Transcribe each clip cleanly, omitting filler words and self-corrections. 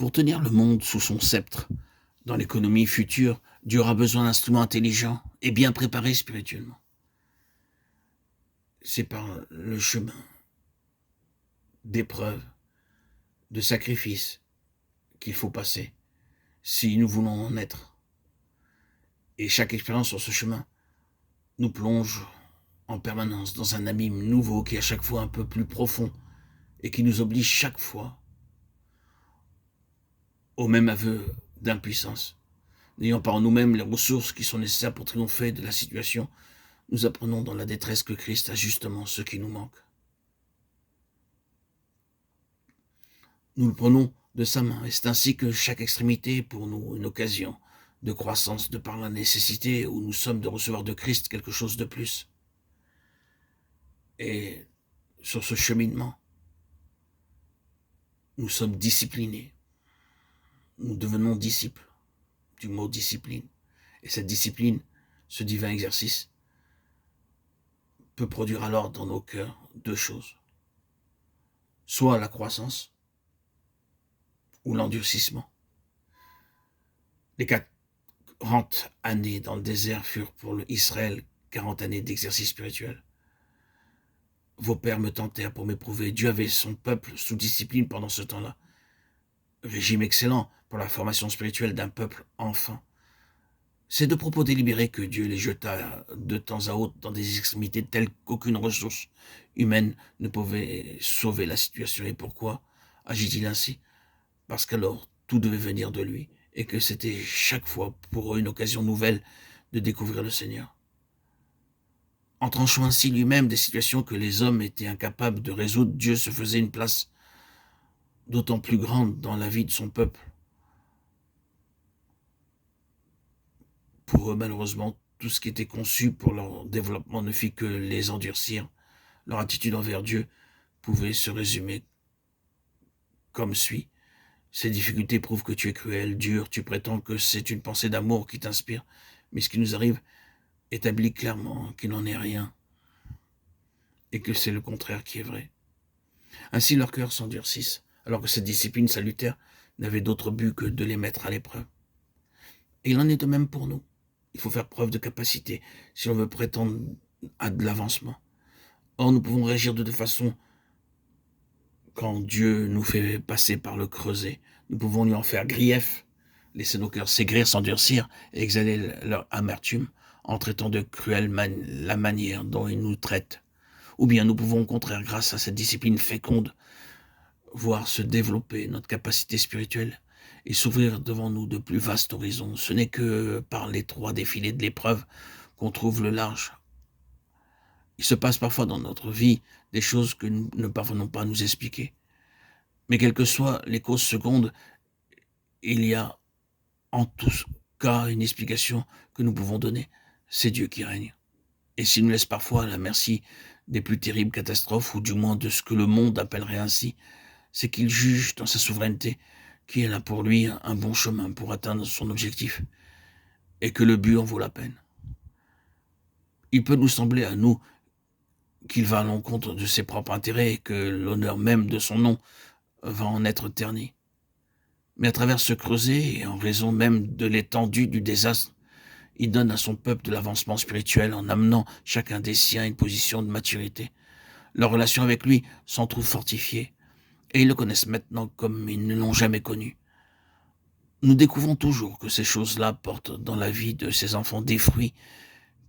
Pour tenir le monde sous son sceptre, dans l'économie future, Dieu aura besoin d'instruments intelligents et bien préparés spirituellement. C'est par le chemin d'épreuves, de sacrifices qu'il faut passer si nous voulons en être. Et chaque expérience sur ce chemin nous plonge en permanence dans un abîme nouveau qui est à chaque fois un peu plus profond et qui nous oblige chaque fois au même aveu d'impuissance. N'ayant pas en nous-mêmes les ressources qui sont nécessaires pour triompher de la situation, nous apprenons dans la détresse que Christ a justement ce qui nous manque. Nous le prenons de sa main, et c'est ainsi que chaque extrémité est pour nous une occasion de croissance de par la nécessité où nous sommes de recevoir de Christ quelque chose de plus. Et sur ce cheminement, nous sommes disciplinés. Nous devenons disciples du mot discipline. Et cette discipline, ce divin exercice, peut produire alors dans nos cœurs deux choses. Soit la croissance ou l'endurcissement. Les 40 années dans le désert furent pour Israël 40 années d'exercice spirituel. Vos pères me tentèrent pour m'éprouver. Dieu avait son peuple sous discipline pendant ce temps-là. Régime excellent pour la formation spirituelle d'un peuple enfant. C'est de propos délibérés que Dieu les jeta de temps à autre dans des extrémités telles qu'aucune ressource humaine ne pouvait sauver la situation. Et pourquoi agit-il ainsi? Parce qu'alors tout devait venir de lui et que c'était chaque fois pour eux une occasion nouvelle de découvrir le Seigneur. En tranchant ainsi lui-même des situations que les hommes étaient incapables de résoudre, Dieu se faisait une place d'autant plus grande dans la vie de son peuple. Pour eux, malheureusement, tout ce qui était conçu pour leur développement ne fit que les endurcir. Leur attitude envers Dieu pouvait se résumer comme suit. Ces difficultés prouvent que tu es cruel, dur, tu prétends que c'est une pensée d'amour qui t'inspire, mais ce qui nous arrive établit clairement qu'il n'en est rien et que c'est le contraire qui est vrai. Ainsi leurs cœurs s'endurcissent, alors que cette discipline salutaire n'avait d'autre but que de les mettre à l'épreuve. Et il en est de même pour nous. Il faut faire preuve de capacité si l'on veut prétendre à de l'avancement. Or, nous pouvons réagir de deux façons quand Dieu nous fait passer par le creuset. Nous pouvons lui en faire grief, laisser nos cœurs s'aigrir, s'endurcir et exhaler leur amertume en traitant de cruelle la manière dont il nous traite. Ou bien nous pouvons au contraire, grâce à cette discipline féconde, voir se développer notre capacité spirituelle et s'ouvrir devant nous de plus vastes horizons. Ce n'est que par l'étroit défilé de l'épreuve qu'on trouve le large. Il se passe parfois dans notre vie des choses que nous ne parvenons pas à nous expliquer. Mais quelles que soient les causes secondes, il y a en tout cas une explication que nous pouvons donner. C'est Dieu qui règne. Et s'il nous laisse parfois à la merci des plus terribles catastrophes, ou du moins de ce que le monde appellerait ainsi, c'est qu'il juge dans sa souveraineté qu'il y a là pour lui un bon chemin pour atteindre son objectif, et que le but en vaut la peine. Il peut nous sembler à nous qu'il va à l'encontre de ses propres intérêts et que l'honneur même de son nom va en être terni. Mais à travers ce creuset, et en raison même de l'étendue du désastre, il donne à son peuple de l'avancement spirituel en amenant chacun des siens à une position de maturité. Leur relation avec lui s'en trouve fortifiée, et ils le connaissent maintenant comme ils ne l'ont jamais connu. Nous découvrons toujours que ces choses-là portent dans la vie de ces enfants des fruits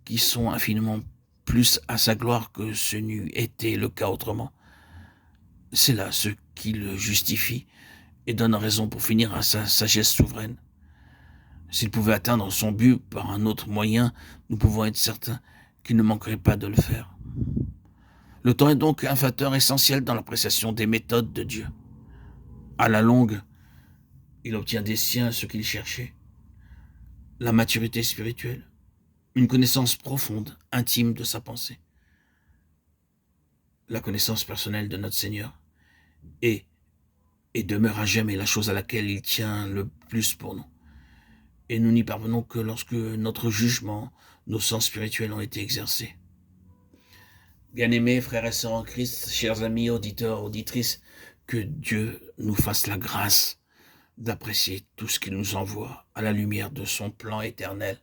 qui sont infiniment plus à sa gloire que ce n'eût été le cas autrement. C'est là ce qui le justifie et donne raison pour finir à sa sagesse souveraine. S'il pouvait atteindre son but par un autre moyen, nous pouvons être certains qu'il ne manquerait pas de le faire. Le temps est donc un facteur essentiel dans l'appréciation des méthodes de Dieu. À la longue, il obtient des siens ce qu'il cherchait. La maturité spirituelle, une connaissance profonde, intime de sa pensée. La connaissance personnelle de notre Seigneur est et demeure à jamais la chose à laquelle il tient le plus pour nous. Et nous n'y parvenons que lorsque notre jugement, nos sens spirituels ont été exercés. Bien-aimés frères et sœurs en Christ, chers amis, auditeurs, auditrices, que Dieu nous fasse la grâce d'apprécier tout ce qu'il nous envoie à la lumière de son plan éternel